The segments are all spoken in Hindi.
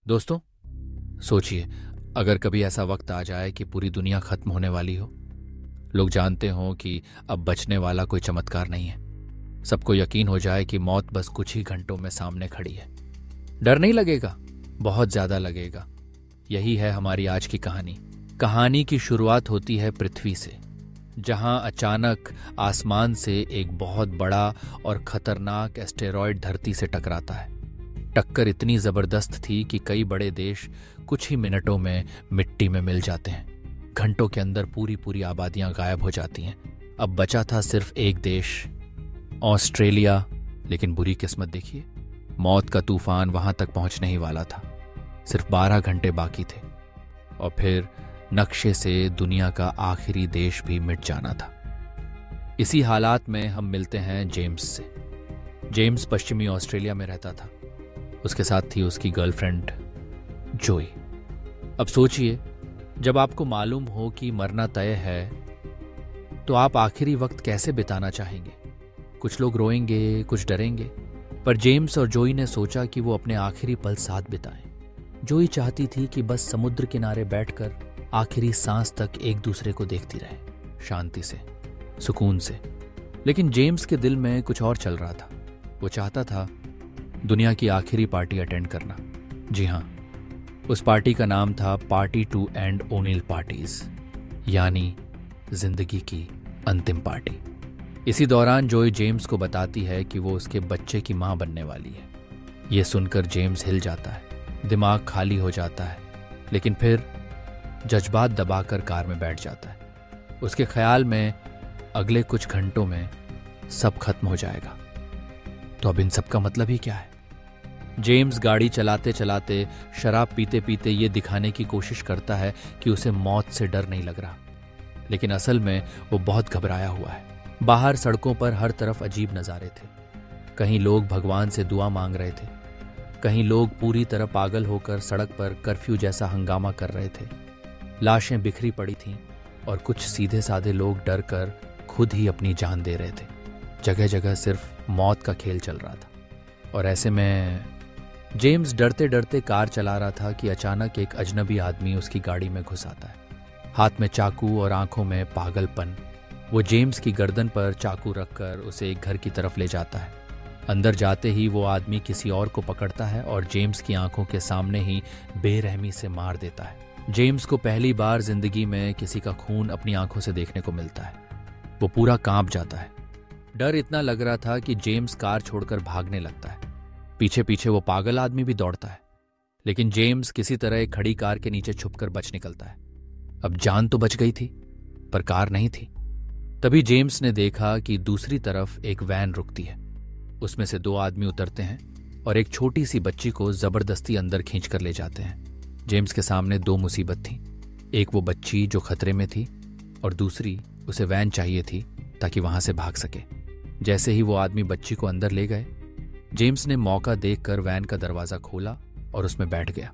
दोस्तों, सोचिए, अगर कभी ऐसा वक्त आ जाए कि पूरी दुनिया खत्म होने वाली हो, लोग जानते हों कि अब बचने वाला कोई चमत्कार नहीं है, सबको यकीन हो जाए कि मौत बस कुछ ही घंटों में सामने खड़ी है, डर नहीं लगेगा? बहुत ज्यादा लगेगा। यही है हमारी आज की कहानी। कहानी की शुरुआत होती है पृथ्वी से, जहां अचानक आसमान से एक बहुत बड़ा और खतरनाक एस्टेरॉयड धरती से टकराता है। टक्कर इतनी जबरदस्त थी कि कई बड़े देश कुछ ही मिनटों में मिट्टी में मिल जाते हैं। घंटों के अंदर पूरी पूरी आबादियां गायब हो जाती हैं। अब बचा था सिर्फ एक देश, ऑस्ट्रेलिया। लेकिन बुरी किस्मत देखिए, मौत का तूफान वहां तक पहुंचने ही वाला था। सिर्फ 12 घंटे बाकी थे और फिर नक्शे से दुनिया का आखिरी देश भी मिट जाना था। इसी हालात में हम मिलते हैं जेम्स से। जेम्स पश्चिमी ऑस्ट्रेलिया में रहता था। उसके साथ थी उसकी गर्लफ्रेंड जोई। अब सोचिए, जब आपको मालूम हो कि मरना तय है तो आप आखिरी वक्त कैसे बिताना चाहेंगे? कुछ लोग रोएंगे, कुछ डरेंगे, पर जेम्स और जोई ने सोचा कि वो अपने आखिरी पल साथ बिताएं। जोई चाहती थी कि बस समुद्र किनारे बैठकर आखिरी सांस तक एक दूसरे को देखती रहे, शांति से, सुकून से। लेकिन जेम्स के दिल में कुछ और चल रहा था। वो चाहता था दुनिया की आखिरी पार्टी अटेंड करना। जी हाँ, उस पार्टी का नाम था party to end all parties, यानी जिंदगी की अंतिम पार्टी। इसी दौरान जोई जेम्स को बताती है कि वो उसके बच्चे की मां बनने वाली है। यह सुनकर जेम्स हिल जाता है, दिमाग खाली हो जाता है, लेकिन फिर जज्बात दबाकर कार में बैठ जाता है। उसके ख्याल में अगले कुछ घंटों में सब खत्म हो जाएगा। तो अब इन सब का मतलब ही क्या है? जेम्स गाड़ी चलाते चलाते, शराब पीते पीते ये दिखाने की कोशिश करता है कि उसे मौत से डर नहीं लग रहा, लेकिन असल में वो बहुत घबराया हुआ है। बाहर सड़कों पर हर तरफ अजीब नज़ारे थे। कहीं लोग भगवान से दुआ मांग रहे थे, कहीं लोग पूरी तरह पागल होकर सड़क पर कर्फ्यू जैसा हंगामा कर रहे थे। लाशें बिखरी पड़ी थीं और कुछ सीधे साधे लोग डर कर खुद ही अपनी जान दे रहे थे। जगह जगह सिर्फ मौत का खेल चल रहा था। और ऐसे में जेम्स डरते डरते कार चला रहा था कि अचानक एक अजनबी आदमी उसकी गाड़ी में घुस आता है। हाथ में चाकू और आंखों में पागलपन। वो जेम्स की गर्दन पर चाकू रखकर उसे एक घर की तरफ ले जाता है। अंदर जाते ही वो आदमी किसी और को पकड़ता है और जेम्स की आंखों के सामने ही बेरहमी से मार देता है। जेम्स को पहली बार जिंदगी में किसी का खून अपनी आंखों से देखने को मिलता है। वो पूरा कांप जाता है। डर इतना लग रहा था कि जेम्स कार छोड़कर भागने लगता है। पीछे पीछे वो पागल आदमी भी दौड़ता है, लेकिन जेम्स किसी तरह एक खड़ी कार के नीचे छुपकर बच निकलता है। अब जान तो बच गई थी, पर कार नहीं थी। तभी जेम्स ने देखा कि दूसरी तरफ एक वैन रुकती है। उसमें से 2 आदमी उतरते हैं और एक छोटी सी बच्ची को जबरदस्ती अंदर खींचकर ले जाते हैं। जेम्स के सामने 2 मुसीबत थी। एक वो बच्ची जो खतरे में थी, और दूसरी उसे वैन चाहिए थी ताकि वहां से भाग सके। जैसे ही वो आदमी बच्ची को अंदर ले गए, जेम्स ने मौका देखकर वैन का दरवाजा खोला और उसमें बैठ गया।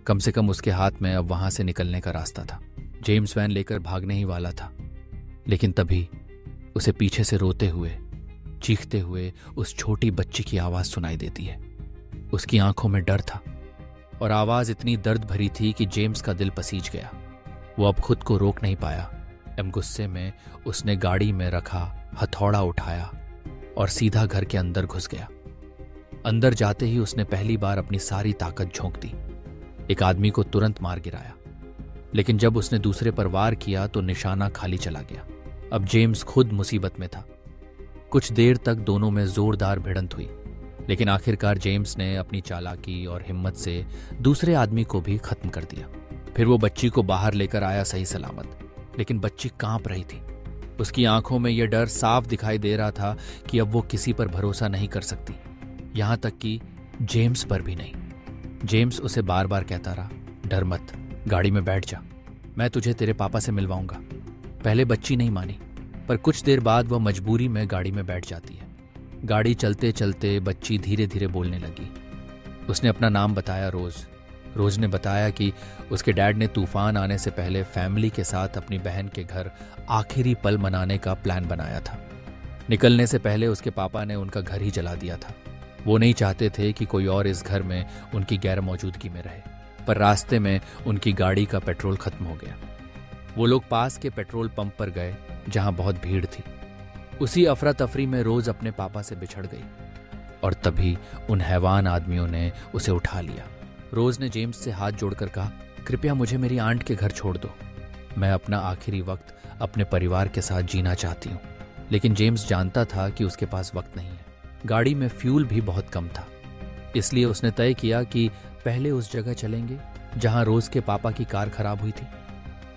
कम से कम उसके हाथ में अब वहां से निकलने का रास्ता था। जेम्स वैन लेकर भागने ही वाला था, लेकिन तभी उसे पीछे से रोते हुए, चीखते हुए उस छोटी बच्ची की आवाज सुनाई देती है। उसकी आंखों में डर था और आवाज इतनी दर्द भरी थी कि जेम्स का दिल पसीज गया। वो अब खुद को रोक नहीं पाया। गुस्से में उसने गाड़ी में रखा हथौड़ा उठाया और सीधा घर के अंदर घुस गया। अंदर जाते ही उसने पहली बार अपनी सारी ताकत झोंक दी। एक आदमी को तुरंत मार गिराया, लेकिन जब उसने दूसरे पर वार किया तो निशाना खाली चला गया। अब जेम्स खुद मुसीबत में था। कुछ देर तक दोनों में जोरदार भिड़ंत हुई, लेकिन आखिरकार जेम्स ने अपनी चालाकी और हिम्मत से दूसरे आदमी को भी खत्म कर दिया। फिर वो बच्ची को बाहर लेकर आया सही सलामत, लेकिन बच्ची कांप रही थी। उसकी आंखों में यह डर साफ दिखाई दे रहा था कि अब वो किसी पर भरोसा नहीं कर सकती, यहां तक कि जेम्स पर भी नहीं। जेम्स उसे बार बार कहता रहा, डर मत, गाड़ी में बैठ जा, मैं तुझे तेरे पापा से मिलवाऊंगा। पहले बच्ची नहीं मानी, पर कुछ देर बाद वह मजबूरी में गाड़ी में बैठ जाती है। गाड़ी चलते चलते बच्ची धीरे धीरे बोलने लगी। उसने अपना नाम बताया, रोज। रोज ने बताया कि उसके डैड ने तूफान आने से पहले फैमिली के साथ अपनी बहन के घर आखिरी पल मनाने का प्लान बनाया था। निकलने से पहले उसके पापा ने उनका घर ही जला दिया था। वो नहीं चाहते थे कि कोई और इस घर में उनकी गैर मौजूदगी में रहे, पर रास्ते में उनकी गाड़ी का पेट्रोल खत्म हो गया। वो लोग पास के पेट्रोल पंप पर गए जहां बहुत भीड़ थी। उसी अफरा तफरी में रोज अपने पापा से बिछड़ गई और तभी उन हैवान आदमियों ने उसे उठा लिया। रोज ने जेम्स से हाथ जोड़कर कहा, कृपया मुझे मेरी आंट के घर छोड़ दो, मैं अपना आखिरी वक्त अपने परिवार के साथ जीना चाहती हूँ। लेकिन जेम्स जानता था कि उसके पास वक्त नहीं है। गाड़ी में फ्यूल भी बहुत कम था, इसलिए उसने तय किया कि पहले उस जगह चलेंगे जहां रोज के पापा की कार खराब हुई थी।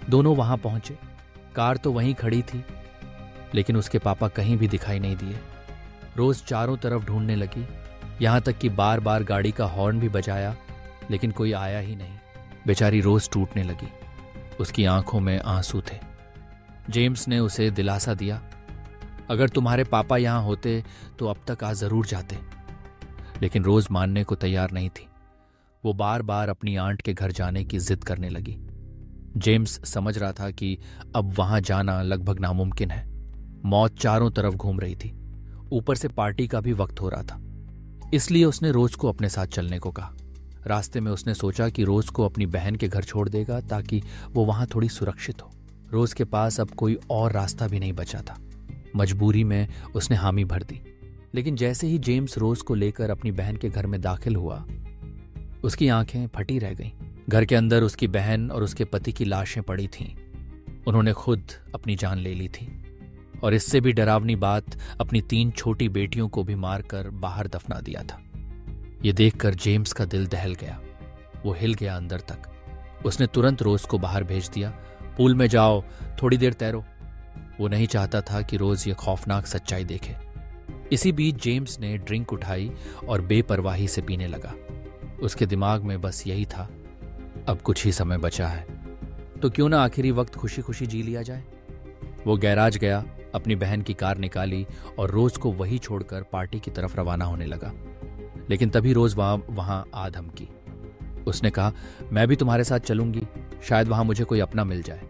दोनों वहां पहुंचे। कार तो वहीं खड़ी थी, लेकिन उसके पापा कहीं भी दिखाई नहीं दिए। रोज चारों तरफ ढूंढने लगी, यहां तक कि बार बार गाड़ी का हॉर्न भी बजाया, लेकिन कोई आया ही नहीं। बेचारी रोज टूटने लगी, उसकी आंखों में आंसू थे। जेम्स ने उसे दिलासा दिया, अगर तुम्हारे पापा यहां होते तो अब तक आज जरूर जाते। लेकिन रोज मानने को तैयार नहीं थी। वो बार बार अपनी आंट के घर जाने की जिद करने लगी। जेम्स समझ रहा था कि अब वहां जाना लगभग नामुमकिन है। मौत चारों तरफ घूम रही थी, ऊपर से पार्टी का भी वक्त हो रहा था। इसलिए उसने रोज को अपने साथ चलने को कहा। रास्ते में उसने सोचा कि रोज को अपनी बहन के घर छोड़ देगा ताकि वो वहां थोड़ी सुरक्षित हो। रोज के पास अब कोई और रास्ता भी नहीं बचा था। मजबूरी में उसने हामी भर दी। लेकिन जैसे ही जेम्स रोज को लेकर अपनी बहन के घर में दाखिल हुआ, उसकी आंखें फटी रह गईं। घर के अंदर उसकी बहन और उसके पति की लाशें पड़ी थीं। उन्होंने खुद अपनी जान ले ली थी और इससे भी डरावनी बात, अपनी 3 छोटी बेटियों को भी मारकर बाहर दफना दिया था। ये देखकर जेम्स का दिल दहल गया। वो हिल गया अंदर तक। उसने तुरंत रोज को बाहर भेज दिया, पूल में जाओ, थोड़ी देर तैरो। वो नहीं चाहता था कि रोज ये खौफनाक सच्चाई देखे। इसी बीच जेम्स ने ड्रिंक उठाई और बेपरवाही से पीने लगा। उसके दिमाग में बस यही था, अब कुछ ही समय बचा है तो क्यों ना आखिरी वक्त खुशी खुशी जी लिया जाए। वो गैराज गया, अपनी बहन की कार निकाली और रोज को वही छोड़कर पार्टी की तरफ रवाना होने लगा। लेकिन तभी रोज वहां आ धमकी। उसने कहा, मैं भी तुम्हारे साथ चलूंगी, शायद वहां मुझे कोई अपना मिल जाए।